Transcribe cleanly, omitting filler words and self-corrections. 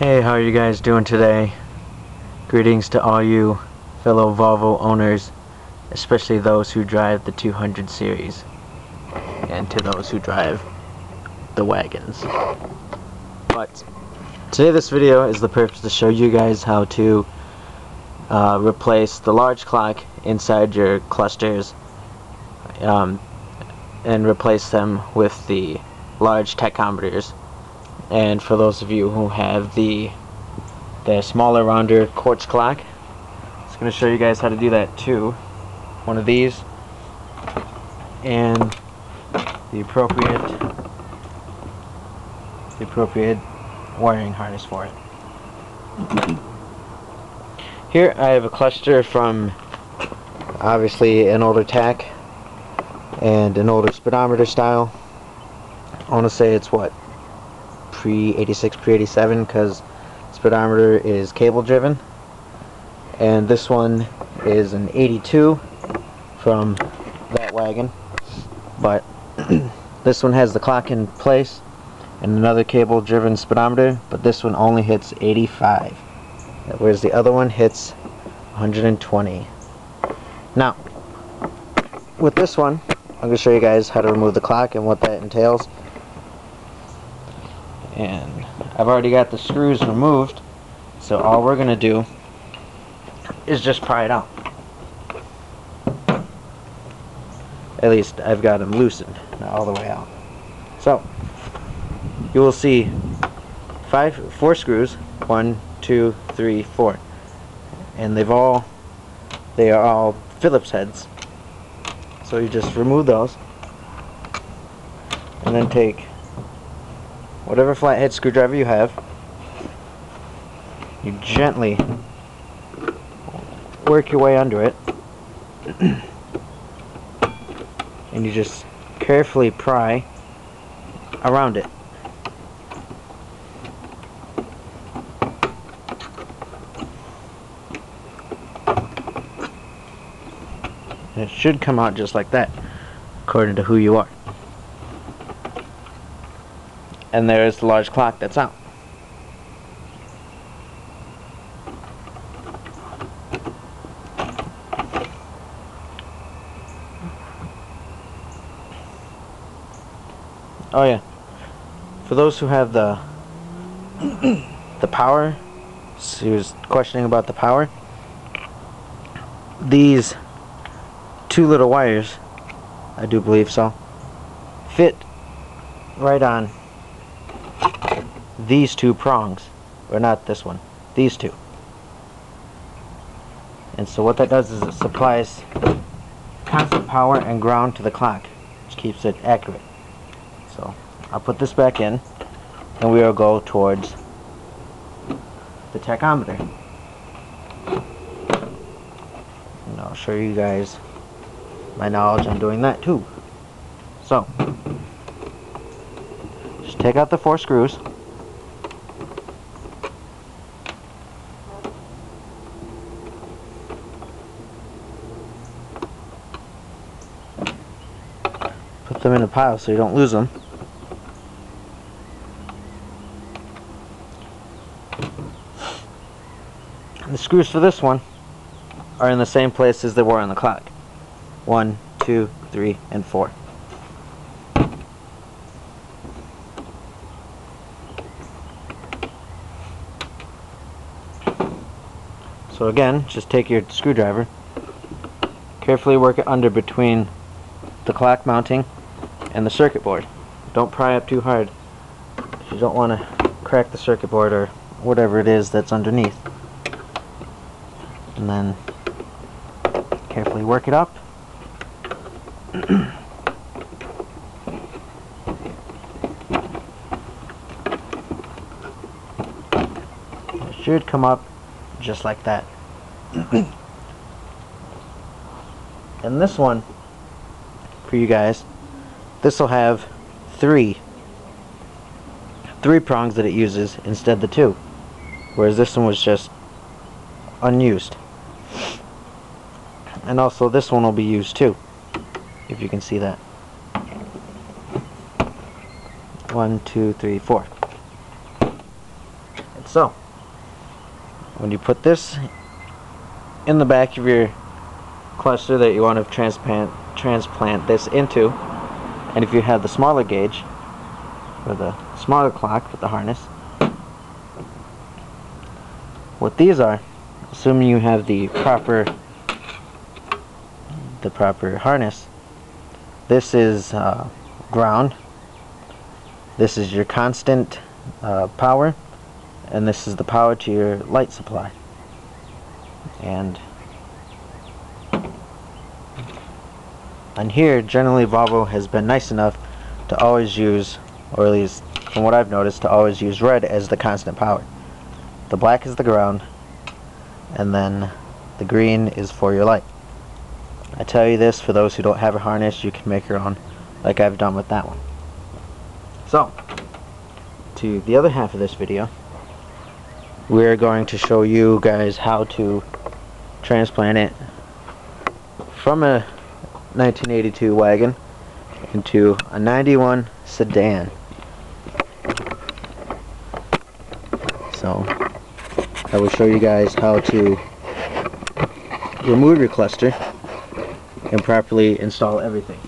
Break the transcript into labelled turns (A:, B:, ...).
A: Hey, how are you guys doing today? Greetings to all you fellow Volvo owners, especially those who drive the 200 series, and to those who drive the wagons. But today this video is the purpose to show you guys how to replace the large clock inside your clusters and replace them with the large tachometers. And for those of you who have the smaller, rounder quartz clock, I'm just going to show you guys how to do that too. One of these and the appropriate wiring harness for it. Here I have a cluster from obviously an older tach and an older speedometer style. I want to say it's what, pre-86, pre-87, because speedometer is cable driven, and this one is an 82 from that wagon, but this one has the clock in place and another cable driven speedometer, but this one only hits 85, whereas the other one hits 120. Now with this one I'm going to show you guys how to remove the clock and what that entails. And I've already got the screws removed, so all we're going to do is just pry it out. At least I've got them loosened, not all the way out. So you will see four screws, 1, 2, 3, 4, and they are all Phillips heads. So you just remove those and then take whatever flathead screwdriver you have, you gently work your way under it and you just carefully pry around it. And it should come out just like that, according to who you are. And there is the large clock that's out. Oh yeah, for those who have the power, so he was questioning about the power, these two little wires, I do believe so, fit right on these two prongs, or not this one, these two. And so what that does is it supplies constant power and ground to the clock, which keeps it accurate. So I'll put this back in and we will go towards the tachometer, and I'll show you guys my knowledge on doing that too. So just take out the 4 screws, put them in a pile so you don't lose them. And the screws for this one are in the same place as they were on the clock. 1, 2, 3, and 4. So again, just take your screwdriver, carefully work it under between the clock mounting and the circuit board. Don't pry up too hard. You don't want to crack the circuit board or whatever it is that's underneath. And then carefully work it up. It should come up just like that. And this one, for you guys, this will have three prongs that it uses instead of the 2, whereas this one was just unused. And also this one will be used too, if you can see that. 1, 2, 3, 4. So, when you put this in the back of your cluster that you want to transplant this into, and if you have the smaller gauge, or the smaller clock with the harness, what these are, assuming you have the proper harness, this is ground, this is your constant power, and this is the power to your light supply. And on here, generally Volvo has been nice enough to always use, or at least from what I've noticed, to always use red as the constant power. The black is the ground, and then the green is for your light. I tell you this, for those who don't have a harness, you can make your own, like I've done with that one. So, to the other half of this video, we're going to show you guys how to transplant it from a 1982 wagon into a 91 sedan. So, I will show you guys how to remove your cluster and properly install everything.